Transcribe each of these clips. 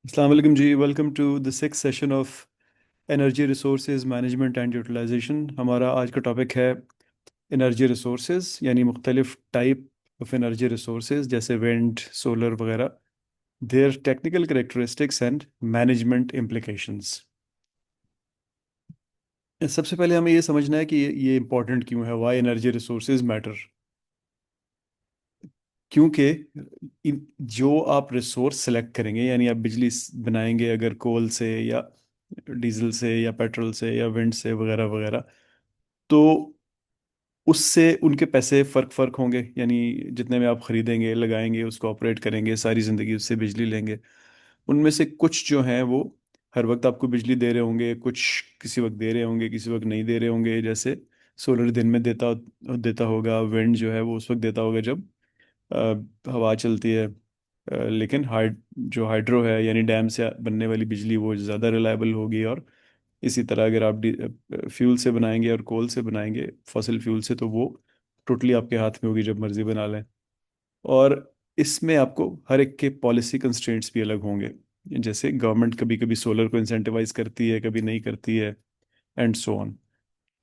अस्सलाम वालेकुम जी। Welcome to the six session of energy resources management and utilisation. हमारा आज का टॉपिक है एनर्जी रिसोर्सेज, यानी मुख्तलिफ टाइप ऑफ एनर्जी रिसोर्सेज जैसे विंड, सोलर वगैरह, their technical characteristics and management implications. सबसे पहले हमें ये समझना है कि ये इम्पोर्टेंट क्यों है। Why energy resources matter. क्योंकि जो आप रिसोर्स सेलेक्ट करेंगे, यानी आप बिजली बनाएंगे अगर कोल से या डीजल से या पेट्रोल से या विंड से वगैरह वगैरह, तो उससे उनके पैसे फ़र्क फ़र्क होंगे। यानी जितने में आप ख़रीदेंगे, लगाएंगे, उसको ऑपरेट करेंगे, सारी ज़िंदगी उससे बिजली लेंगे, उनमें से कुछ जो हैं वो हर वक्त आपको बिजली दे रहे होंगे, कुछ किसी वक्त दे रहे होंगे, किसी वक्त नहीं दे रहे होंगे। जैसे सोलर दिन में देता देता होगा, विंड जो है वो उस वक्त देता होगा जब हवा चलती है। लेकिन हाइड्रो है, यानी डैम से बनने वाली बिजली, वो ज़्यादा रिलायबल होगी। और इसी तरह अगर आप फ्यूल से बनाएंगे और कोल से बनाएंगे, फॉसिल फ्यूल से, तो वो टोटली आपके हाथ में होगी, जब मर्जी बना लें। और इसमें आपको हर एक के पॉलिसी कंस्ट्रेंट्स भी अलग होंगे। जैसे गवर्नमेंट कभी कभी सोलर को इंसेंटिवाइज करती है, कभी नहीं करती है, एंड सो ऑन।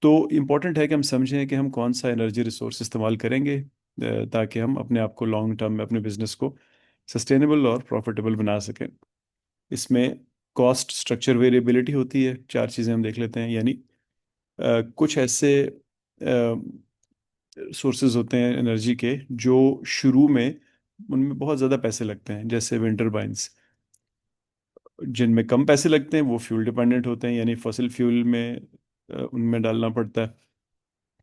तो इम्पॉर्टेंट है कि हम समझें कि हम कौन सा एनर्जी रिसोर्स इस्तेमाल करेंगे, ताकि हम अपने आप को लॉन्ग टर्म में, अपने बिजनेस को सस्टेनेबल और प्रॉफिटेबल बना सकें। इसमें कॉस्ट स्ट्रक्चर वेरिएबिलिटी होती है। चार चीज़ें हम देख लेते हैं। यानी कुछ ऐसे सोर्सेज होते हैं एनर्जी के जो शुरू में उनमें बहुत ज़्यादा पैसे लगते हैं, जैसे विंड टर्बाइंस। जिनमें कम पैसे लगते हैं वो फ्यूल डिपेंडेंट होते हैं, यानी फॉसिल फ्यूल में उनमें डालना पड़ता है।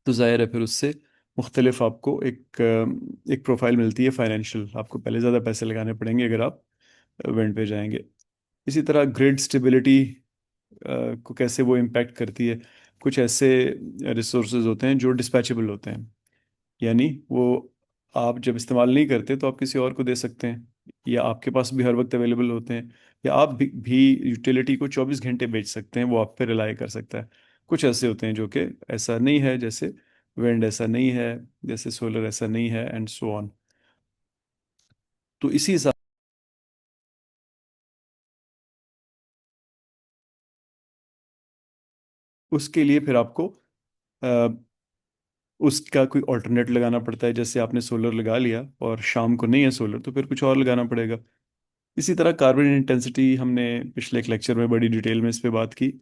तो जाहिर है फिर उससे मुख्तलिफ आपको एक प्रोफाइल मिलती है फाइनेंशियल। आपको पहले ज़्यादा पैसे लगाने पड़ेंगे अगर आप विंड पे जाएंगे। इसी तरह ग्रिड स्टेबिलिटी को कैसे वो इम्पैक्ट करती है। कुछ ऐसे रिसोर्सेज होते हैं जो डिस्पैचेबल होते हैं, यानी वो आप जब इस्तेमाल नहीं करते तो आप किसी और को दे सकते हैं, या आपके पास भी हर वक्त अवेलेबल होते हैं, या आप भी यूटिलिटी को 24 घंटे बेच सकते हैं, वो आप पे रिलाई कर सकता है। कुछ ऐसे होते हैं जो कि ऐसा नहीं है, जैसे विंड ऐसा नहीं है, जैसे सोलर ऐसा नहीं है, एंड सो ऑन। तो इसी हिसाब, उसके लिए फिर आपको उसका कोई ऑल्टरनेट लगाना पड़ता है। जैसे आपने सोलर लगा लिया और शाम को नहीं है सोलर, तो फिर कुछ और लगाना पड़ेगा। इसी तरह कार्बन इंटेंसिटी, हमने पिछले एक लेक्चर में बड़ी डिटेल में इस पे बात की।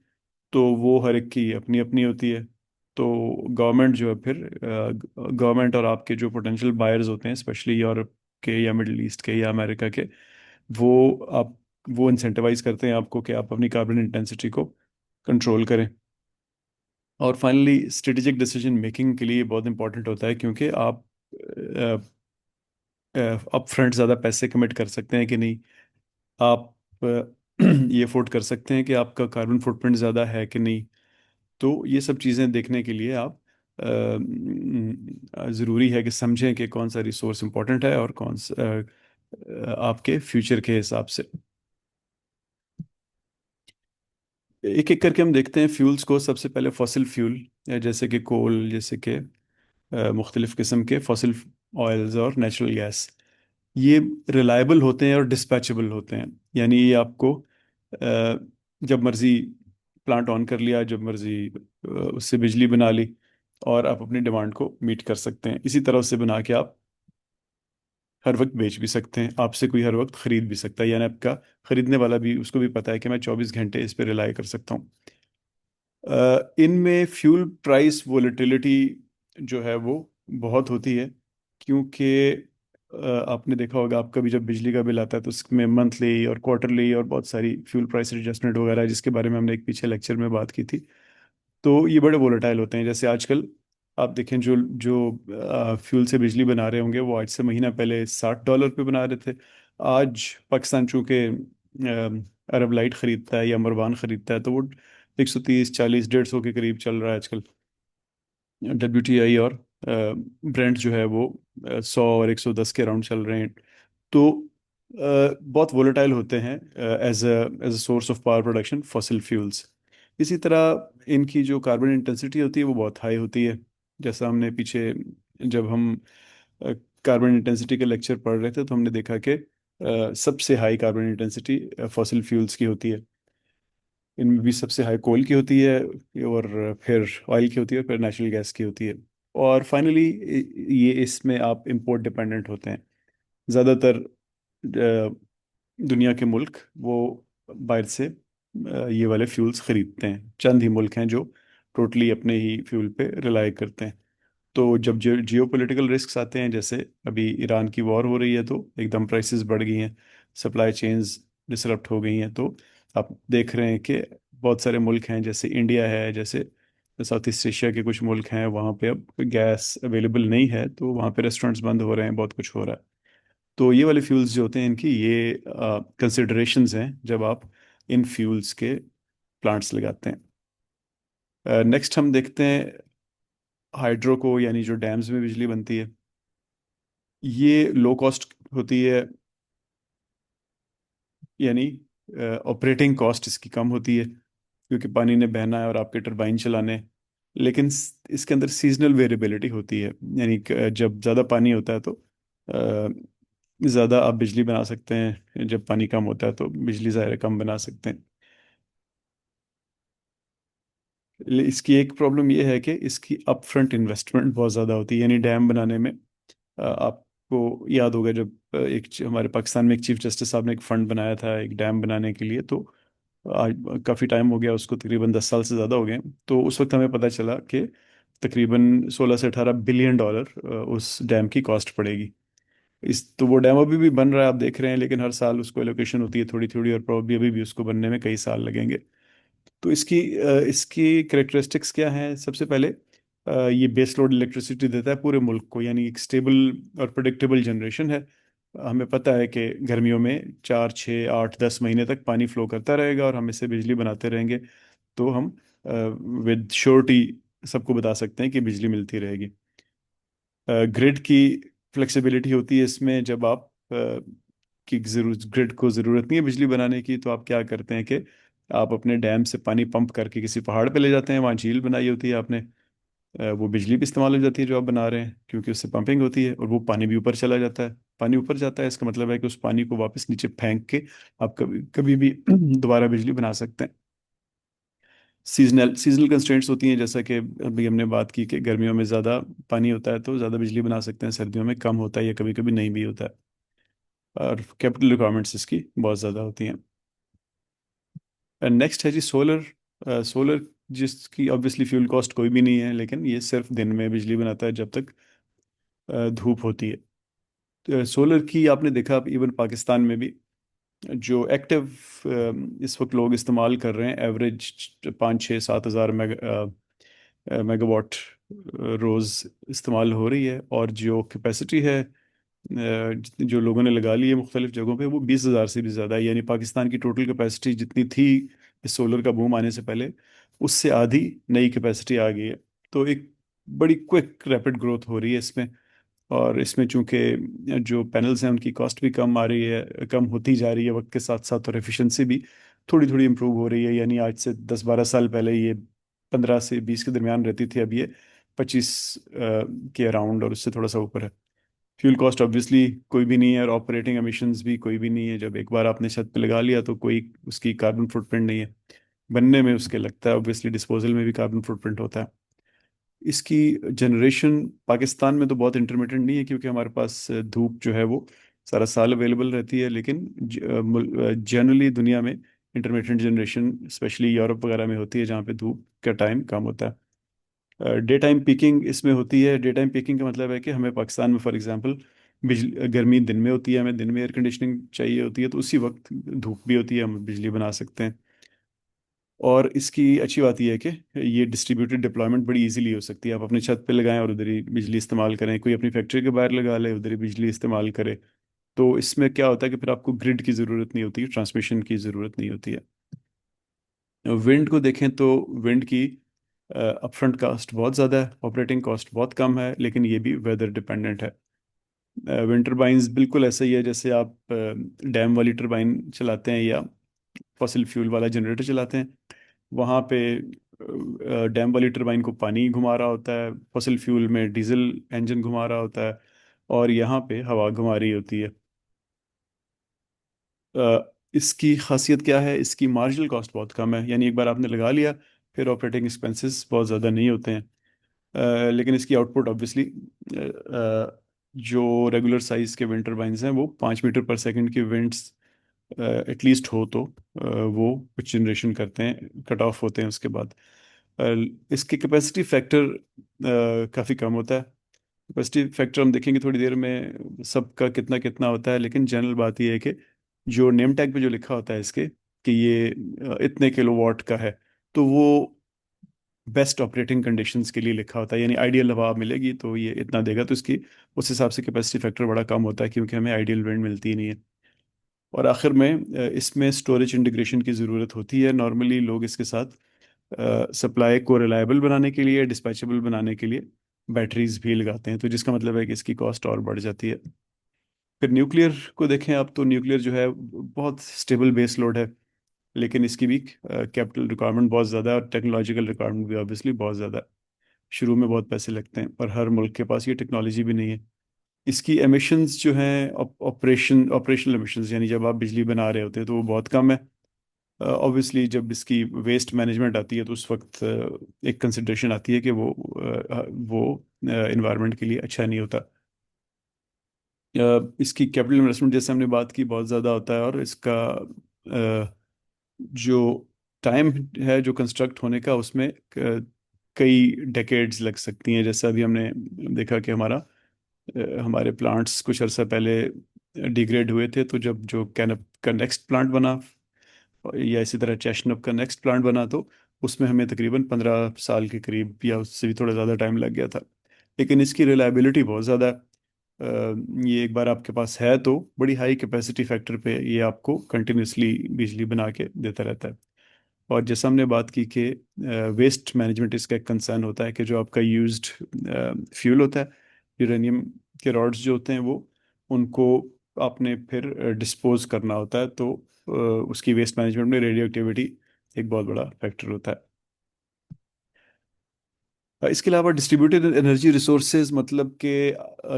तो वो हर एक की अपनी अपनी होती है। तो गवर्नमेंट जो है, फिर गवर्नमेंट और आपके जो पोटेंशियल बायर्स होते हैं, स्पेशली यूरोप के या मिडल ईस्ट के या अमेरिका के, वो आप वो इंसेंटिवाइज करते हैं आपको कि आप अपनी कार्बन इंटेंसिटी को कंट्रोल करें। और फाइनली स्ट्रेटेजिक डिसीजन मेकिंग के लिए बहुत इंपॉर्टेंट होता है, क्योंकि आप अप फ्रंट ज़्यादा पैसे कमिट कर सकते हैं कि नहीं। आप ये अफोर्ड कर सकते हैं कि आपका कार्बन फुटप्रिंट ज़्यादा है कि नहीं। तो ये सब चीज़ें देखने के लिए आप ज़रूरी है कि समझें कि कौन सा रिसोर्स इंपॉर्टेंट है और कौन सा आपके फ्यूचर के हिसाब से। एक एक करके हम देखते हैं फ्यूल्स को। सबसे पहले फॉसिल फ्यूल, जैसे कि कोल, जैसे कि मुख्तलिफ किस्म के फॉसिल ऑयल्स और नेचुरल गैस। ये रिलायबल होते हैं और डिस्पैचेबल होते हैं। यानी ये आपको जब मर्जी प्लांट ऑन कर लिया, जब मर्जी उससे बिजली बना ली, और आप अपनी डिमांड को मीट कर सकते हैं। इसी तरह से बना के आप हर वक्त बेच भी सकते हैं, आपसे कोई हर वक्त खरीद भी सकता है। यानी आपका खरीदने वाला भी, उसको भी पता है कि मैं 24 घंटे इस पर रिलाई कर सकता हूँ। इनमें फ्यूल प्राइस वोलेटिलिटी जो है वो बहुत होती है, क्योंकि आपने देखा होगा, आपका भी जब बिजली का बिल आता है तो उसमें मंथली और क्वार्टरली और बहुत सारी फ्यूल प्राइस एडजस्टमेंट वगैरह है, जिसके बारे में हमने एक पीछे लेक्चर में बात की थी। तो ये बड़े वोलेटाइल होते हैं। जैसे आजकल आप देखें, जो जो फ्यूल से बिजली बना रहे होंगे, वो आज से महीना पहले $60 पे बना रहे थे। आज पाकिस्तान चूंकि अरब लाइट खरीदता है या मरवान खरीदता है, तो वो 130, 40, 150 के करीब चल रहा है आजकल। WTI और ब्रेंट जो है वो 100 और 110 के अराउंड चल रहे हैं। तो बहुत वोलेटाइल होते हैं as a source of power production, fossil fuels. इसी तरह इनकी जो कार्बन इंटेंसिटी होती है वो बहुत हाई होती है। जैसा हमने पीछे, जब हम कार्बन इंटेंसिटी के लेक्चर पढ़ रहे थे, तो हमने देखा कि सबसे high carbon intensity fossil fuels की होती है। इनमें भी सबसे हाई कोल की होती है, और फिर ऑयल की होती है, फिर नेचुरल गैस की होती है। और फाइनली ये इसमें आप इंपोर्ट डिपेंडेंट होते हैं। ज़्यादातर दुनिया के मुल्क वो बाहर से ये वाले फ्यूल्स खरीदते हैं। चंद ही मुल्क हैं जो टोटली अपने ही फ्यूल पे रिलाई करते हैं। तो जब जियो पॉलिटिकल रिस्क आते हैं, जैसे अभी ईरान की वॉर हो रही है, तो एकदम प्राइसेस बढ़ गई हैं, सप्लाई चेन्स डिसरप्ट हो गई हैं। तो आप देख रहे हैं कि बहुत सारे मुल्क हैं, जैसे इंडिया है, जैसे साउथ ईस्ट एशिया के कुछ मुल्क हैं, वहाँ पे अब गैस अवेलेबल नहीं है, तो वहाँ पे रेस्टोरेंट्स बंद हो रहे हैं, बहुत कुछ हो रहा है। तो ये वाले फ्यूल्स जो होते हैं, इनकी ये कंसिडरेशंस हैं जब आप इन फ्यूल्स के प्लांट्स लगाते हैं। नेक्स्ट हम देखते हैं हाइड्रो को, यानी जो डैम्स में बिजली बनती है। ये लो कॉस्ट होती है, यानी ऑपरेटिंग कॉस्ट इसकी कम होती है, क्योंकि पानी ने बहना है और आपके टरबाइन चलाने हैं। लेकिन इसके अंदर सीजनल वेरिएबिलिटी होती है, यानी जब ज़्यादा पानी होता है तो ज़्यादा आप बिजली बना सकते हैं, जब पानी कम होता है तो बिजली ज़ाहिर कम बना सकते हैं। इसकी एक प्रॉब्लम ये है कि इसकी अपफ्रंट इन्वेस्टमेंट बहुत ज़्यादा होती है, यानी डैम बनाने में आपको याद होगा जब हमारे पाकिस्तान में एक चीफ जस्टिस साहब ने एक फंड बनाया था एक डैम बनाने के लिए। तो आज काफ़ी टाइम हो गया उसको, तकरीबन 10 साल से ज़्यादा हो गए। तो उस वक्त हमें पता चला कि तकरीबन 16 से 18 बिलियन डॉलर उस डैम की कॉस्ट पड़ेगी। तो वो डैम अभी भी बन रहा है, आप देख रहे हैं, लेकिन हर साल उसको एलोकेशन होती है थोड़ी थोड़ी, और प्रॉब्लली अभी भी उसको बनने में कई साल लगेंगे। तो इसकी करेक्टरिस्टिक्स क्या हैं? सबसे पहले ये बेस लोड इलेक्ट्रिसिटी देता है पूरे मुल्क को, यानी एक स्टेबल और प्रेडिक्टेबल जनरेशन है। हमें पता है कि गर्मियों में 4 6 8 10 महीने तक पानी फ्लो करता रहेगा, और हम इससे बिजली बनाते रहेंगे। तो हम विद श्योरिटी सबको बता सकते हैं कि बिजली मिलती रहेगी। ग्रिड की फ्लेक्सिबिलिटी होती है इसमें, जब आप की जरूरत ग्रिड को ज़रूरत नहीं है बिजली बनाने की, तो आप क्या करते हैं कि आप अपने डैम से पानी पंप करके किसी पहाड़ पे ले जाते हैं, वहाँ झील बनाई होती है आपने। वो बिजली भी इस्तेमाल हो जाती है जो आप बना रहे हैं, क्योंकि उससे पंपिंग होती है, और वो पानी भी ऊपर चला जाता है। पानी ऊपर जाता है, इसका मतलब है कि उस पानी को वापस नीचे फेंक के आप कभी कभी भी दोबारा बिजली बना सकते हैं। सीजनल कंस्ट्रेंट्स होती हैं, जैसा कि अभी हमने बात की कि गर्मियों में ज़्यादा पानी होता है तो ज़्यादा बिजली बना सकते हैं, सर्दियों में कम होता है या कभी कभी नहीं भी होता है। और कैपिटल रिक्वायरमेंट्स इसकी बहुत ज़्यादा होती हैं। नेक्स्ट है जी सोलर। सोलर जिसकी ऑब्वियसली फ्यूल कॉस्ट कोई भी नहीं है, लेकिन ये सिर्फ दिन में बिजली बनाता है जब तक धूप होती है। तो सोलर की आपने देखा इवन पाकिस्तान में भी जो एक्टिव इस वक्त लोग इस्तेमाल कर रहे हैं, एवरेज 5 6 7 हज़ार मेगावाट रोज़ इस्तेमाल हो रही है। और जो कैपेसिटी है जो लोगों ने लगा ली है मुख्तलिफ जगहों पे, वो 20 हज़ार से भी ज़्यादा है। यानी पाकिस्तान की टोटल कैपेसिटी जितनी थी इस सोलर का बूम आने से पहले, उससे आधी नई कैपेसिटी आ गई है। तो एक बड़ी क्विक रैपिड ग्रोथ हो रही है इसमें। और इसमें चूंकि जो पैनल्स हैं उनकी कॉस्ट भी कम आ रही है, कम होती जा रही है वक्त के साथ साथ, और एफिशिएंसी भी थोड़ी थोड़ी इम्प्रूव हो रही है। यानी आज से 10 12 साल पहले ये 15 से 20 के दरमियान रहती थी, अब ये 25 के अराउंड और उससे थोड़ा सा ऊपर है। फ्यूल कॉस्ट ऑब्वियसली कोई भी नहीं है, और ऑपरेटिंग एमिशंस भी कोई भी नहीं है। जब एक बार आपने छत पे लगा लिया तो कोई उसकी कार्बन फुटप्रिंट नहीं है। बनने में उसके लगता है, ऑब्वियसली डिस्पोजल में भी कार्बन फुटप्रिंट होता है। इसकी जनरेशन पाकिस्तान में तो बहुत इंटरमिटेंट नहीं है, क्योंकि हमारे पास धूप जो है वो सारा साल अवेलेबल रहती है। लेकिन जनरली दुनिया में इंटरमिटेंट जनरेशन स्पेशली यूरोप वगैरह में होती है, जहाँ पे धूप का टाइम कम होता है। डे टाइम पीकिंग इसमें होती है। डे टाइम पीकिंग का मतलब है कि हमें पाकिस्तान में फॉर एग्जांपल बिजली गर्मी दिन में होती है, हमें दिन में एयर कंडीशनिंग चाहिए होती है, तो उसी वक्त धूप भी होती है, हम बिजली बना सकते हैं। और इसकी अच्छी बात यह है कि ये डिस्ट्रीब्यूटेड डिप्लॉयमेंट बड़ी इजीली हो सकती है। आप अपनी छत पे लगाएं और उधर ही बिजली इस्तेमाल करें, कोई अपनी फैक्ट्री के बाहर लगा ले उधर ही बिजली इस्तेमाल करे। तो इसमें क्या होता है कि फिर आपको ग्रिड की ज़रूरत नहीं होती, ट्रांसमिशन की ज़रूरत नहीं होती है। विंड को देखें तो विंड की अपफ्रंट कॉस्ट बहुत ज़्यादा है, ऑपरेटिंग कॉस्ट बहुत कम है, लेकिन ये भी वेदर डिपेंडेंट है। विंड टरबाइंस बिल्कुल ऐसा ही है जैसे आप डैम वाली टरबाइन चलाते हैं या फॉसिल फ्यूल वाला जनरेटर चलाते हैं। वहाँ पे डैम वाली टरबाइन को पानी घुमा रहा होता है, फॉसिल फ्यूल में डीजल इंजन घुमा रहा होता है, और यहाँ पे हवा घुमा रही होती है। इसकी खासियत क्या है, इसकी मार्जिनल कॉस्ट बहुत कम है, यानी एक बार आपने लगा लिया फिर ऑपरेटिंग एक्सपेंसेस बहुत ज़्यादा नहीं होते हैं। लेकिन इसकी आउटपुट ऑब्वियसली जो रेगुलर साइज के विंड टर्बाइन्स हैं वो 5 मीटर पर सेकंड की विंड्स एटलीस्ट हो तो वो कुछ जनरेशन करते हैं, कट ऑफ होते हैं उसके बाद। अ, इसकी कैपेसिटी फैक्टर काफ़ी कम होता है। कैपेसिटी फैक्टर हम देखेंगे थोड़ी देर में सबका कितना कितना होता है, लेकिन जनरल बात यह है कि जो नेम टैग पे जो लिखा होता है इसके कि ये इतने किलोवाट का है, तो वो बेस्ट ऑपरेटिंग कंडीशंस के लिए लिखा होता है, यानी आइडियल हवा मिलेगी तो ये इतना देगा, तो इसकी उस हिसाब से कैपेसिटी फैक्टर बड़ा कम होता है क्योंकि हमें आइडियल विंड मिलती ही नहीं है। और आखिर में इसमें स्टोरेज इंटीग्रेशन की ज़रूरत होती है। नॉर्मली लोग इसके साथ सप्लाई को रिलायबल बनाने के लिए, डिस्पैचेबल बनाने के लिए बैटरीज भी लगाते हैं, तो जिसका मतलब है कि इसकी कॉस्ट और बढ़ जाती है। फिर न्यूक्लियर को देखें आप, तो न्यूक्लियर जो है बहुत स्टेबल बेस लोड है, लेकिन इसकी भी कैपिटल रिक्वायरमेंट बहुत ज़्यादा है और टेक्नोलॉजिकल रिक्वायरमेंट भी ऑब्वियसली बहुत ज़्यादा है। शुरू में बहुत पैसे लगते हैं और हर मुल्क के पास ये टेक्नोलॉजी भी नहीं है। इसकी एमिशंस जो हैं, ऑपरेशनल एमिशंस, यानी जब आप बिजली बना रहे होते हैं तो वो बहुत कम है। ऑब्वियसली जब इसकी वेस्ट मैनेजमेंट आती है तो उस वक्त एक कंसिडरेशन आती है कि वो इन्वायरमेंट के लिए अच्छा नहीं होता। इसकी कैपिटल इन्वेस्टमेंट जैसे हमने बात की बहुत ज़्यादा होता है, और इसका जो टाइम है जो कंस्ट्रक्ट होने का, उसमें कई डेकेड्स लग सकती हैं। जैसा अभी हमने देखा कि हमारे प्लांट्स कुछ अर्सा पहले डिग्रेड हुए थे, तो जब जो कैनप का नेक्स्ट प्लांट बना या इसी तरह चेस्टनट का नेक्स्ट प्लांट बना, तो उसमें हमें तकरीबन 15 साल के करीब या उससे भी थोड़ा ज़्यादा टाइम लग गया था। लेकिन इसकी रिलायबिलिटी बहुत ज़्यादा है। ये एक बार आपके पास है तो बड़ी हाई कैपेसिटी फैक्टर पे ये आपको कंटिन्यूसली बिजली बना के देता रहता है। और जैसा हमने बात की कि वेस्ट मैनेजमेंट इसका एक कंसर्न होता है कि जो आपका यूज्ड फ्यूल होता है, यूरेनियम के रॉड्स जो होते हैं वो, उनको आपने फिर डिस्पोज करना होता है, तो उसकी वेस्ट मैनेजमेंट में रेडियो एक्टिविटी एक बहुत बड़ा फैक्टर होता है। इसके अलावा डिस्ट्रीब्यूटेड एनर्जी रिसोर्सेज, मतलब कि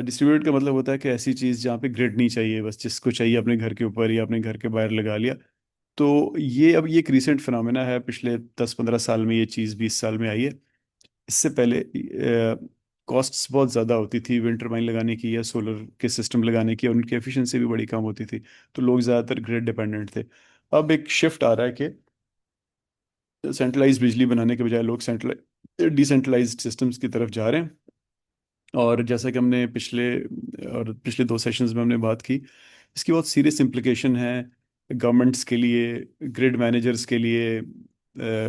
डिस्ट्रीब्यूटेड का मतलब होता है कि ऐसी चीज़ जहाँ पे ग्रिड नहीं चाहिए, बस जिसको चाहिए अपने घर के ऊपर या अपने घर के बाहर लगा लिया। तो ये एक रिसेंट फिनोमेना है, पिछले 10-15 साल में ये चीज़ 20 साल में आई है। इससे पहले कॉस्ट्स बहुत ज़्यादा होती थी विंड टर्बाइन लगाने की या सोलर के सिस्टम लगाने की, और उनकी एफिशिएंसी भी बड़ी कम होती थी, तो लोग ज़्यादातर ग्रिड डिपेंडेंट थे। अब एक शिफ्ट आ रहा है कि सेंट्रलाइज बिजली बनाने के बजाय लोग सेंट्रलाइज डिसेंट्रलाइज्ड सिस्टम्स की तरफ जा रहे हैं। और जैसा कि हमने पिछले 2 सेशंस में हमने बात की, इसकी बहुत सीरियस इम्प्लीकेशन है गवर्नमेंट्स के लिए, ग्रिड मैनेजर्स के लिए,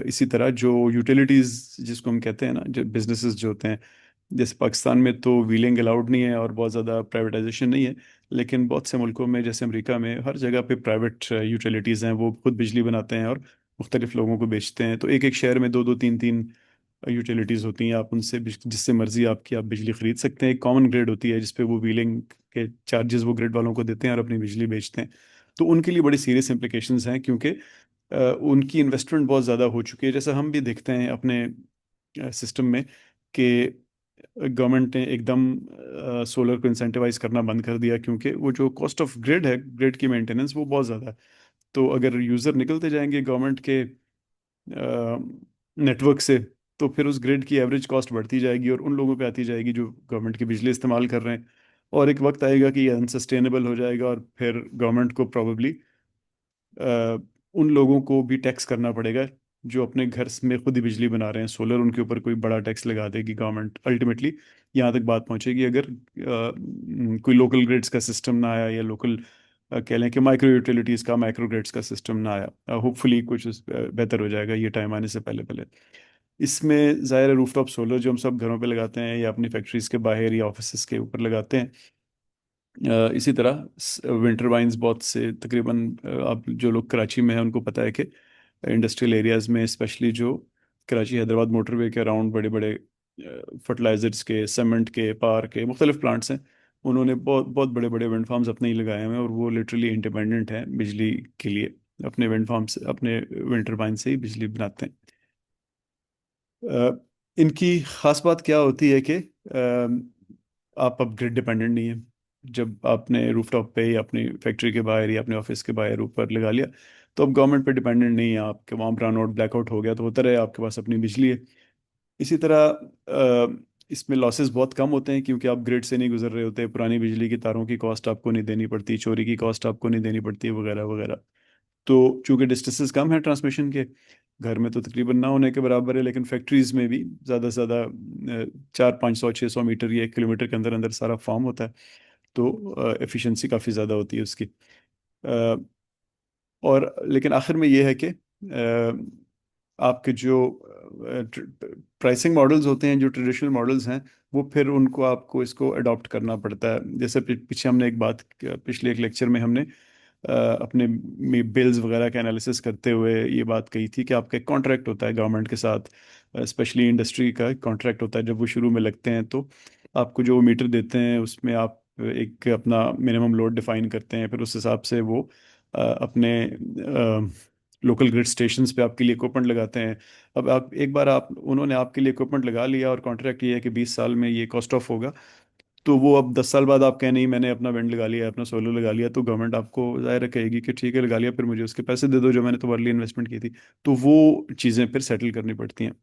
इसी तरह जो यूटिलिटीज़ जिसको हम कहते हैं ना, जो बिजनेसेस जो होते हैं। जैसे पाकिस्तान में तो व्हीलिंग अलाउड नहीं है और बहुत ज़्यादा प्राइवेटाइजेशन नहीं है, लेकिन बहुत से मुल्कों में जैसे अमेरिका में हर जगह पे प्राइवेट यूटिलिटीज़ हैं, वो खुद बिजली बनाते हैं और मुख्तलिफ लोगों को बेचते हैं। तो एक एक शहर में दो दो तीन तीन यूटिलिटीज़ होती हैं, आप उनसे जिससे मर्जी आपकी आप बिजली खरीद सकते हैं। एक कॉमन ग्रिड होती है जिसपे वो व्हीलिंग के चार्जेस वो ग्रिड वालों को देते हैं और अपनी बिजली बेचते हैं। तो उनके लिए बड़ी सीरियस implications हैं, क्योंकि उनकी इन्वेस्टमेंट बहुत ज़्यादा हो चुकी है। जैसा हम भी देखते हैं अपने सिस्टम में कि गवर्नमेंट ने एकदम सोलर को इंसेंटिवाइज करना बंद कर दिया, क्योंकि वो जो कॉस्ट ऑफ ग्रिड है, ग्रिड की मेंटेनेंस वो बहुत ज़्यादा है। तो अगर यूज़र निकलते जाएंगे गवर्नमेंट के नेटवर्क से, तो फिर उस ग्रिड की एवरेज कॉस्ट बढ़ती जाएगी और उन लोगों पे आती जाएगी जो गवर्नमेंट की बिजली इस्तेमाल कर रहे हैं। और एक वक्त आएगा कि ये अनसस्टेनेबल हो जाएगा और फिर गवर्नमेंट को प्रॉब्ली उन लोगों को भी टैक्स करना पड़ेगा जो अपने घर में खुद ही बिजली बना रहे हैं सोलर, उनके ऊपर कोई बड़ा टैक्स लगा देगी गवर्नमेंट अल्टीमेटली। यहाँ तक बात पहुंचेगी अगर कोई लोकल ग्रिड्स का सिस्टम ना आया, या लोकल कह लें कि माइक्रो यूटिलिटीज़ का माइक्रो ग्रिड्स का सिस्टम ना आया। होपफुली कुछ बेहतर हो जाएगा ये टाइम आने से पहले पहले। इसमें ज़ाहिर है रूफटॉप सोलर जो हम सब घरों पे लगाते हैं या अपनी फैक्ट्रीज के बाहर या ऑफिस के ऊपर लगाते हैं, इसी तरह विंटर वाइन्स बहुत से तकरीबन आप जो लोग कराची में हैं उनको पता है कि इंडस्ट्रियल एरियाज़ में स्पेशली जो कराची हैदराबाद मोटरवे के अराउंड बड़े बड़े फर्टिलाइजर्स के, सीमेंट के, पावर के मुख्तलिफ प्लांट्स हैं। उन्होंने बहुत बहुत बड़े बड़े विंड फार्म्स अपने ही लगाए हुए हैं, और वो लिटरली इंडिपेंडेंट हैं बिजली के लिए। अपने विंड फार्म से, अपने विंड टरबाइन से ही बिजली बनाते हैं। अ, इनकी खास बात क्या होती है कि आप अब ग्रिड डिपेंडेंट नहीं है। जब आपने रूफटॉप पे या अपनी फैक्ट्री के बाहर या अपने ऑफिस के बाहर ऊपर लगा लिया, तो अब गवर्नमेंट पे डिपेंडेंट नहीं है आपके। वहाँ ब्राउन आउट ब्लैकआउट हो गया तो होता रहे, आपके पास अपनी बिजली है। इसी तरह इसमें लॉसेस बहुत कम होते हैं क्योंकि आप ग्रिड से नहीं गुजर रहे होते, पुरानी बिजली की तारों की कॉस्ट आपको नहीं देनी पड़ती, चोरी की कॉस्ट आपको नहीं देनी पड़ती, वगैरह वगैरह। तो चूंकि डिस्टेंसेस कम है ट्रांसमिशन के, घर में तो तकरीबन ना होने के बराबर है, लेकिन फैक्ट्रीज में भी ज़्यादा से ज़्यादा 400 500 600 मीटर या 1 किलोमीटर के अंदर अंदर सारा फॉर्म होता है। तो एफिशिएंसी काफ़ी ज़्यादा होती है उसकी। अ, और लेकिन आखिर में ये है कि आपके जो प्राइसिंग मॉडल्स होते हैं, जो ट्रेडिशनल मॉडल्स हैं, वो फिर उनको आपको इसको अडॉप्ट करना पड़ता है। जैसे पीछे हमने एक बात, पिछले एक लेक्चर में हमने अपने बिल्स वगैरह का एनालिसिस करते हुए ये बात कही थी कि आपका एक कॉन्ट्रैक्ट होता है गवर्नमेंट के साथ, स्पेशली इंडस्ट्री का कॉन्ट्रैक्ट होता है। जब वो शुरू में लगते हैं तो आपको जो मीटर देते हैं उसमें आप एक अपना मिनिमम लोड डिफाइन करते हैं, फिर उस हिसाब से वो अपने लोकल ग्रिड स्टेशंस पे आपके लिए इक्विपमेंट लगाते हैं। अब आप एक बार आप उन्होंने आपके लिए इक्विपमेंट लगा लिया और कॉन्ट्रैक्ट ये है कि 20 साल में ये कॉस्ट ऑफ होगा, तो वो अब 10 साल बाद आप कहें नहीं मैंने अपना विंड लगा लिया, अपना सोलर लगा लिया, तो गवर्नमेंट आपको जाहिर है कहेगी कि ठीक है लगा लिया, फिर मुझे उसके पैसे दे दो जो मैंने तुम्हारे लिए इन्वेस्टमेंट की थी। तो वो चीज़ें फिर सेटल करनी पड़ती हैं।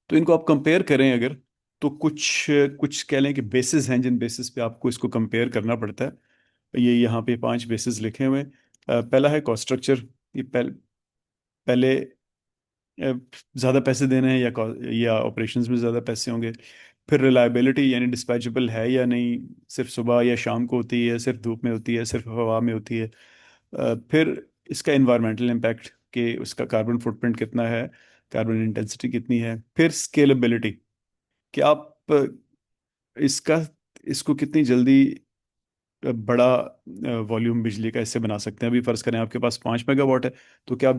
तो इनको आप कंपेयर करें अगर, तो कुछ कुछ कह लें कि बेसिस हैं जिन बेसिस पे आपको इसको कंपेयर करना पड़ता है। ये यहाँ पे 5 बेसिस लिखे हुए हैं। पहला है कॉस्ट स्ट्रक्चर। ये पहले ज़्यादा पैसे देने हैं या ऑपरेशंस में ज़्यादा पैसे होंगे। फिर रिलायबिलिटी यानी डिस्पैचेबल है या नहीं, सिर्फ सुबह या शाम को होती है, सिर्फ धूप में होती है, सिर्फ हवा में होती है। फिर इसका इन्वायरमेंटल इम्पैक्ट, कि उसका कार्बन फुटप्रिंट कितना है, कार्बन इंटेंसिटी कितनी है। फिर स्केलेबिलिटी, कि आप इसका इसको कितनी जल्दी बड़ा वॉल्यूम बिजली का इससे बना सकते हैं। अभी फर्ज करें आपके पास 5 मेगावाट है, तो क्या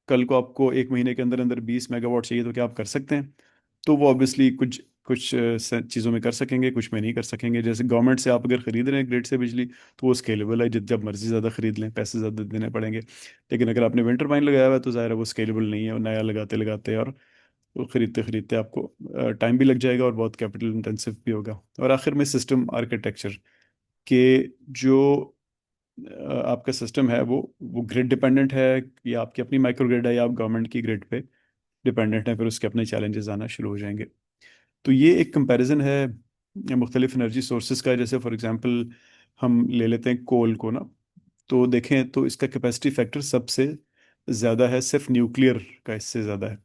कल को आपको 1 महीने के अंदर अंदर 20 मेगावाट चाहिए, तो क्या आप कर सकते हैं? तो वो ऑब्वियसली कुछ कुछ चीज़ों में कर सकेंगे, कुछ में नहीं कर सकेंगे। जैसे गवर्नमेंट से आप अगर खरीद रहे हैं ग्रिड से बिजली, तो वो स्केलेबल है, जब मर्जी ज़्यादा खरीद लें, पैसे ज़्यादा देने पड़ेंगे। लेकिन अगर आपने विंटर टरबाइन लगाया हुआ है तो ज़ाहिर है वो स्केलेबल नहीं है, वो नया लगाते लगाते और वो खरीदते खरीदते आपको टाइम भी लग जाएगा और बहुत कैपिटल इंटेंसिव भी होगा। और आखिर में सिस्टम आर्किटेक्चर, के जो आपका सिस्टम है वो ग्रिड डिपेंडेंट है या आपकी अपनी माइक्रो ग्रिड है या आप गवर्नमेंट की ग्रिड पे डिपेंडेंट है, फिर उसके अपने चैलेंजेस आना शुरू हो जाएंगे। तो ये एक कंपैरिजन है मुख्तलिफ एनर्जी सोर्सेज का। जैसे फॉर एग्जांपल हम ले लेते हैं कोल को ना, तो देखें तो इसका कैपेसिटी फैक्टर सबसे ज़्यादा है, सिर्फ न्यूक्लियर का इससे ज़्यादा है।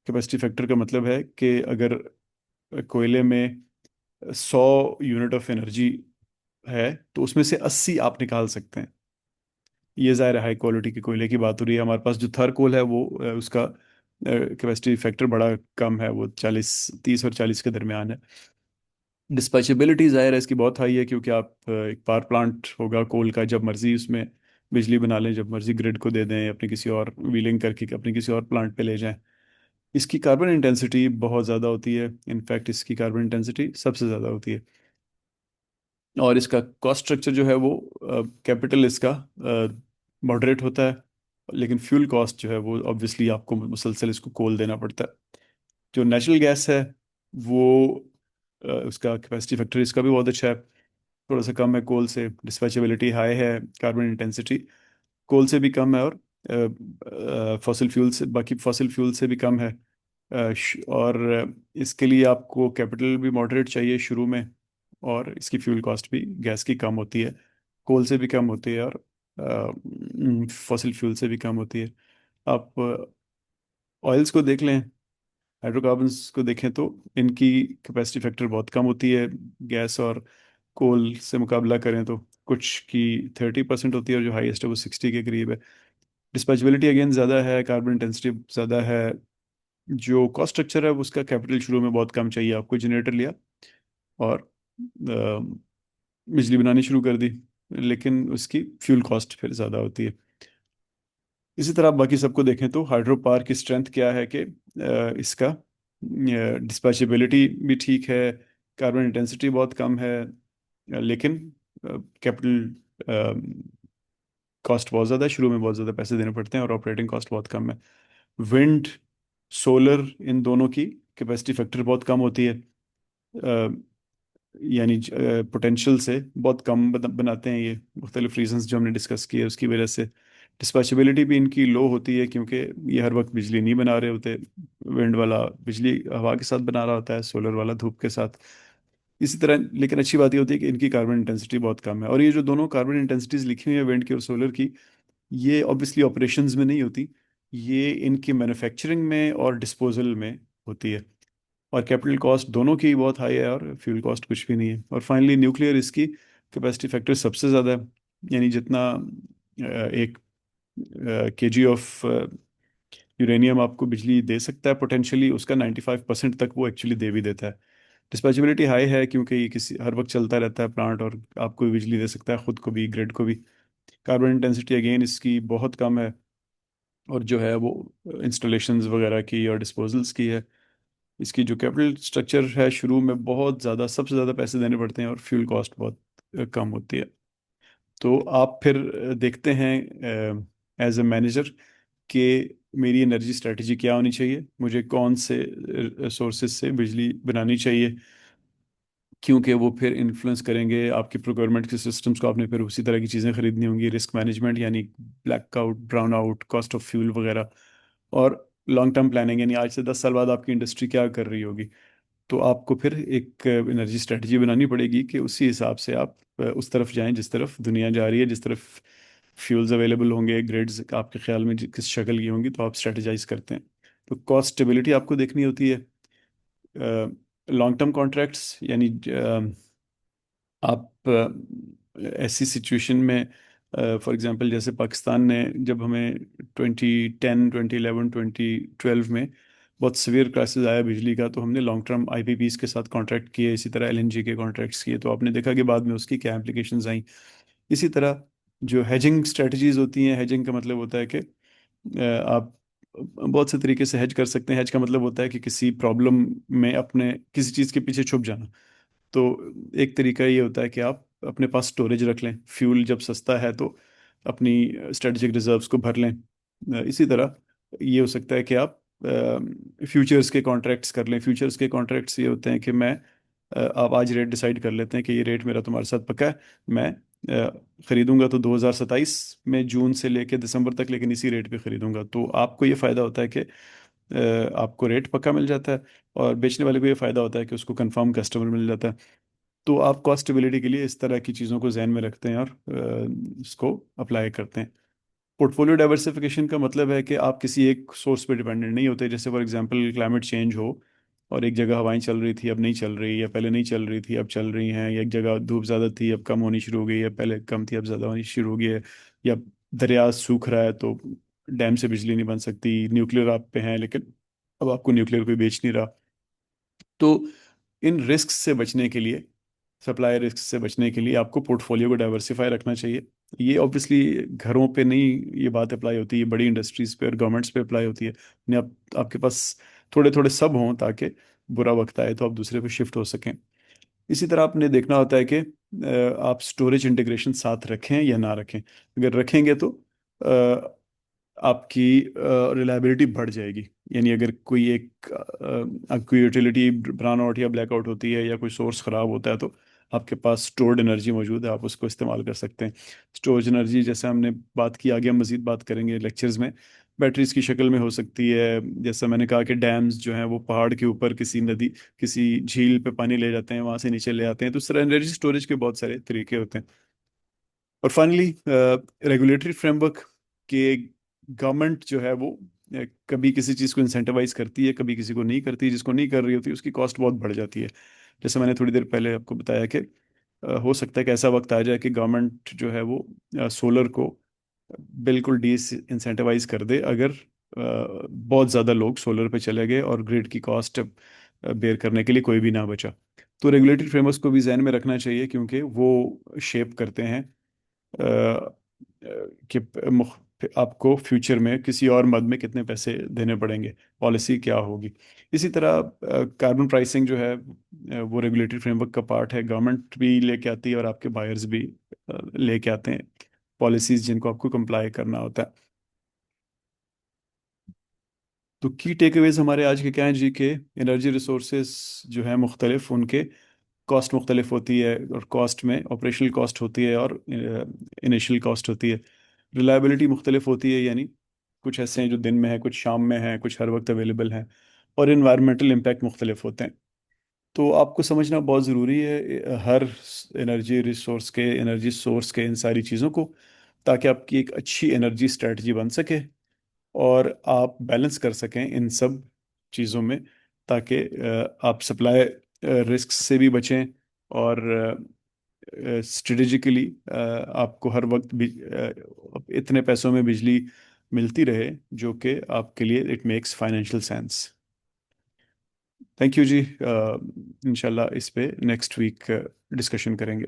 कैपेसिटी फैक्टर का मतलब है कि अगर कोयले में 100 यूनिट ऑफ एनर्जी है, तो उसमें से 80 आप निकाल सकते हैं। ये ज़ाहिर है हाई क्वालिटी के कोयले की बात हो रही है। हमारे पास जो थर कोल है वो उसका कैपेसिटी फैक्टर बड़ा कम है, वो 30 और 40 के दरमियान है। डिस्पैचेबिलिटी ज़ाहिर है इसकी बहुत हाई है, क्योंकि आप एक पावर प्लांट होगा कोल का, जब मर्जी उसमें बिजली बना लें, जब मर्जी ग्रिड को दे दें, अपने किसी और व्हीलिंग करके अपने किसी और प्लांट पे ले जाएं। इसकी कार्बन इंटेंसिटी बहुत ज़्यादा होती है, इनफैक्ट इसकी कार्बन इंटेंसिटी सबसे ज़्यादा होती है। और इसका कॉस्ट स्ट्रक्चर जो है वो कैपिटल इसका मॉडरेट होता है, लेकिन फ्यूल कॉस्ट जो है वो ऑब्वियसली आपको मुसलसल इसको कोल देना पड़ता है। जो नेचुरल गैस है वो उसका कैपेसिटी फैक्टर इसका भी बहुत अच्छा है, थोड़ा सा कम है कोल से। डिस्पैचेबिलिटी हाई है, कार्बन इंटेंसिटी कोल से भी कम है, और फॉसिल फ्यूल से, बाकी फॉसिल फ्यूल से भी कम है। और इसके लिए आपको कैपिटल भी मॉडरेट चाहिए शुरू में, और इसकी फ्यूल कॉस्ट भी गैस की कम होती है, कोल से भी कम होती है, और फॉसिल फ्यूल से भी कम होती है। आप ऑयल्स को देख लें, हाइड्रोकार्बन्स को देखें, तो इनकी कैपेसिटी फैक्टर बहुत कम होती है गैस और कोल से मुकाबला करें तो। कुछ की 30% होती है और जो हाईएस्ट है वो 60 के करीब है। डिस्पैचेबिलिटी अगेन ज़्यादा है, कार्बन इंटेंसिटी ज़्यादा है। जो कॉस्ट स्ट्रक्चर है उसका कैपिटल शुरू में बहुत कम चाहिए, आपको जनरेटर लिया और बिजली बनानी शुरू कर दी, लेकिन उसकी फ्यूल कॉस्ट फिर ज़्यादा होती है। इसी तरह आप बाकी सबको देखें तो हाइड्रो पावर की स्ट्रेंथ क्या है कि इसका डिस्पैचेबिलिटी भी ठीक है, कार्बन इंटेंसिटी बहुत कम है, लेकिन कैपिटल कॉस्ट बहुत ज़्यादा है, शुरू में बहुत ज़्यादा पैसे देने पड़ते हैं, और ऑपरेटिंग कॉस्ट बहुत कम है। विंड, सोलर, इन दोनों की कैपेसिटी फैक्टर बहुत कम होती है। यानी पोटेंशियल से बहुत कम बनाते हैं ये, मुख्तलिफ रीजंस जो हमने डिस्कस किए उसकी वजह से। डिस्पैचेबिलिटी भी इनकी लो होती है क्योंकि ये हर वक्त बिजली नहीं बना रहे होते। विंड वाला बिजली हवा के साथ बना रहा होता है, सोलर वाला धूप के साथ। इसी तरह लेकिन अच्छी बात ये होती है कि इनकी कार्बन इंटेंसिटी बहुत कम है। और ये जो दोनों कार्बन इंटेंसिटीज लिखी हुई है विंड की और सोलर की, ये ऑब्वियसली ऑपरेशंस में नहीं होती, ये इनकी मैन्युफैक्चरिंग में और डिस्पोजल में होती है। और कैपिटल कॉस्ट दोनों की बहुत हाई है और फ्यूल कॉस्ट कुछ भी नहीं है। और फाइनली न्यूक्लियर, इसकी कैपेसिटी फैक्टर सबसे ज़्यादा है। यानी जितना एक केजी ऑफ यूरेनियम आपको बिजली दे सकता है पोटेंशियली, उसका 95% तक वो एक्चुअली दे भी देता है। डिस्पैचेबिलिटी हाई है क्योंकि ये किसी हर वक्त चलता रहता है प्लांट, और आपको भी बिजली दे सकता है, खुद को भी, ग्रिड को भी। कार्बन इंटेंसिटी अगेन इसकी बहुत कम है, और जो है वो इंस्टॉलेशंस वगैरह की और डिस्पोजल्स की है। इसकी जो कैपिटल स्ट्रक्चर है शुरू में बहुत ज़्यादा, सबसे ज़्यादा पैसे देने पड़ते हैं, और फ्यूल कॉस्ट बहुत कम होती है। तो आप फिर देखते हैं एज ए मैनेजर कि मेरी एनर्जी स्ट्रेटजी क्या होनी चाहिए, मुझे कौन से सोर्सेज से बिजली बनानी चाहिए, क्योंकि वो फिर इन्फ्लुएंस करेंगे आपके प्रोक्योरमेंट के सिस्टम्स को। आपने फिर उसी तरह की चीज़ें खरीदनी होंगी, रिस्क मैनेजमेंट यानी black out, brown out, cost of fuel वगैरह, और लॉन्ग टर्म प्लानिंग यानी आज से 10 साल बाद आपकी इंडस्ट्री क्या कर रही होगी। तो आपको फिर एक एनर्जी स्ट्रेटजी बनानी पड़ेगी कि उसी हिसाब से आप उस तरफ जाएं जिस तरफ दुनिया जा रही है, जिस तरफ फ्यूल्स अवेलेबल होंगे, ग्रिड्स आपके ख्याल में किस शक्ल की होंगी, तो आप स्ट्रेटजाइज करते हैं। तो कॉस्ट स्टेबिलिटी आपको देखनी होती है। लॉन्ग टर्म कॉन्ट्रैक्ट्स यानी आप ऐसी सिचुएशन में, फॉर एग्जांपल जैसे पाकिस्तान ने जब हमें 2010, 2011, 2012 में बहुत सीवियर क्राइसिस आया बिजली का, तो हमने लॉन्ग टर्म आईपीपीज के साथ कॉन्ट्रैक्ट किए, इसी तरह एलएनजी के कॉन्ट्रैक्ट्स किए। तो आपने देखा कि बाद में उसकी क्या एप्लीकेशंस आई। इसी तरह जो हेजिंग स्ट्रेटजीज होती हैं, हेजिंग का मतलब होता है कि आप बहुत से तरीके से हेज कर सकते हैं। हेज का मतलब होता है कि किसी प्रॉब्लम में अपने किसी चीज़ के पीछे छुप जाना। तो एक तरीका ये होता है कि आप अपने पास स्टोरेज रख लें, फ्यूल जब सस्ता है तो अपनी स्ट्रेटेजिक रिजर्व्स को भर लें। इसी तरह ये हो सकता है कि आप फ्यूचर्स के कॉन्ट्रैक्ट्स कर लें। फ्यूचर्स के कॉन्ट्रैक्ट्स ये होते हैं कि आप आज रेट डिसाइड कर लेते हैं कि ये रेट मेरा तुम्हारे साथ पक्का है, मैं खरीदूंगा तो 2027 में जून से लेके दिसंबर तक, लेकिन इसी रेट पे खरीदूंगा। तो आपको ये फ़ायदा होता है कि आपको रेट पक्का मिल जाता है, और बेचने वाले को ये फ़ायदा होता है कि उसको कंफर्म कस्टमर मिल जाता है। तो आप कॉस्ट स्टेबिलिटी के लिए इस तरह की चीज़ों को जहन में रखते हैं और इसको अप्लाई करते हैं। पोर्टफोलियो डाइवर्सिफिकेशन का मतलब है कि आप किसी एक सोर्स पे डिपेंडेंट नहीं होते। जैसे फॉर एग्जांपल क्लाइमेट चेंज हो, और एक जगह हवाएं चल रही थी अब नहीं चल रही, या पहले नहीं चल रही थी अब चल रही हैं, या एक जगह धूप ज़्यादा थी अब कम होनी शुरू हो गई है, पहले कम थी अब ज़्यादा होनी शुरू हो गई है, या दरिया सूख रहा है तो डैम से बिजली नहीं बन सकती, न्यूक्लियर आप पे हैं लेकिन अब आपको न्यूक्लियर कोई बेच नहीं रहा। तो इन रिस्क से बचने के लिए, सप्लाई रिस्क से बचने के लिए आपको पोर्टफोलियो को डाइवर्सिफाई रखना चाहिए। ये ऑब्वियसली घरों पे नहीं ये बात अप्लाई होती है, ये बड़ी इंडस्ट्रीज पे और गवर्नमेंट्स पे अप्लाई होती है। यानी आपके पास थोड़े थोड़े सब हों ताकि बुरा वक्त आए तो आप दूसरे पे शिफ्ट हो सकें। इसी तरह आपने देखना होता है कि आप स्टोरेज इंटीग्रेशन साथ रखें या ना रखें। अगर रखेंगे तो आपकी रिलायबिलिटी बढ़ जाएगी। यानी अगर कोई एक कोई यूटिलिटी ब्राउन आउट या ब्लैकआउट होती है, या कोई सोर्स ख़राब होता है, तो आपके पास स्टोर्ड एनर्जी मौजूद है, आप उसको इस्तेमाल कर सकते हैं। स्टोरेज एनर्जी जैसे हमने बात की, आगे हम मज़ीद बात करेंगे लेक्चर्स में, बैटरीज की शक्ल में हो सकती है। जैसा मैंने कहा कि डैम्स जो हैं वो पहाड़ के ऊपर किसी नदी, किसी झील पे पानी ले जाते हैं, वहाँ से नीचे ले आते हैं। तो इस तरह एनर्जी स्टोरेज के बहुत सारे तरीके होते हैं। और फाइनली रेगुलेटरी फ्रेमवर्क के, गवर्नमेंट जो है वो कभी किसी चीज़ को इंसेंटिवाइज करती है, कभी किसी को नहीं करती। जिसको नहीं कर रही होती उसकी कॉस्ट बहुत बढ़ जाती है। जैसे मैंने थोड़ी देर पहले आपको बताया कि हो सकता है कि ऐसा वक्त आ जाए कि गवर्नमेंट जो है वो सोलर को बिल्कुल डी इंसेंटिवाइज कर दे, अगर बहुत ज़्यादा लोग सोलर पे चले गए और ग्रिड की कॉस्ट बेयर करने के लिए कोई भी ना बचा। तो रेगुलेटरी फ्रेमवर्क को भी जहन में रखना चाहिए क्योंकि वो शेप करते हैं कि आपको फ्यूचर में किसी और मद में कितने पैसे देने पड़ेंगे, पॉलिसी क्या होगी। इसी तरह कार्बन प्राइसिंग जो है वो रेगुलेटरी फ्रेमवर्क का पार्ट है। गवर्नमेंट भी लेके आती है और आपके बायर्स भी लेके आते हैं पॉलिसीज जिनको आपको कंप्लाई करना होता है। तो की टेकअवेज हमारे आज के क्या हैं जी, के एनर्जी रिसोर्सेज जो हैं मुख्तलिफ, उनके कॉस्ट मुख्तलिफ होती है, और कॉस्ट में ऑपरेशनल कॉस्ट होती है और इनिशियल कॉस्ट होती है। रिलायबिलिटी मुख्तलिफ होती है, यानी कुछ ऐसे हैं जो दिन में है, कुछ शाम में है, कुछ हर वक्त अवेलेबल हैं। और इन्वायरमेंटल इम्पैक्ट मुख्तलिफ होते हैं। तो आपको समझना बहुत ज़रूरी है हर एनर्जी सोर्स के इन सारी चीज़ों को, ताकि आपकी एक अच्छी एनर्जी स्ट्रेटजी बन सके और आप बैलेंस कर सकें इन सब चीज़ों में, ताकि आप सप्लाई रिस्क से भी बचें, और स्ट्रेटेजिकली आपको हर वक्त भी इतने पैसों में बिजली मिलती रहे जो कि आपके लिए it makes financial sense. Thank you जी। इंशाल्लाह इस पे नेक्स्ट वीक डिस्कशन करेंगे।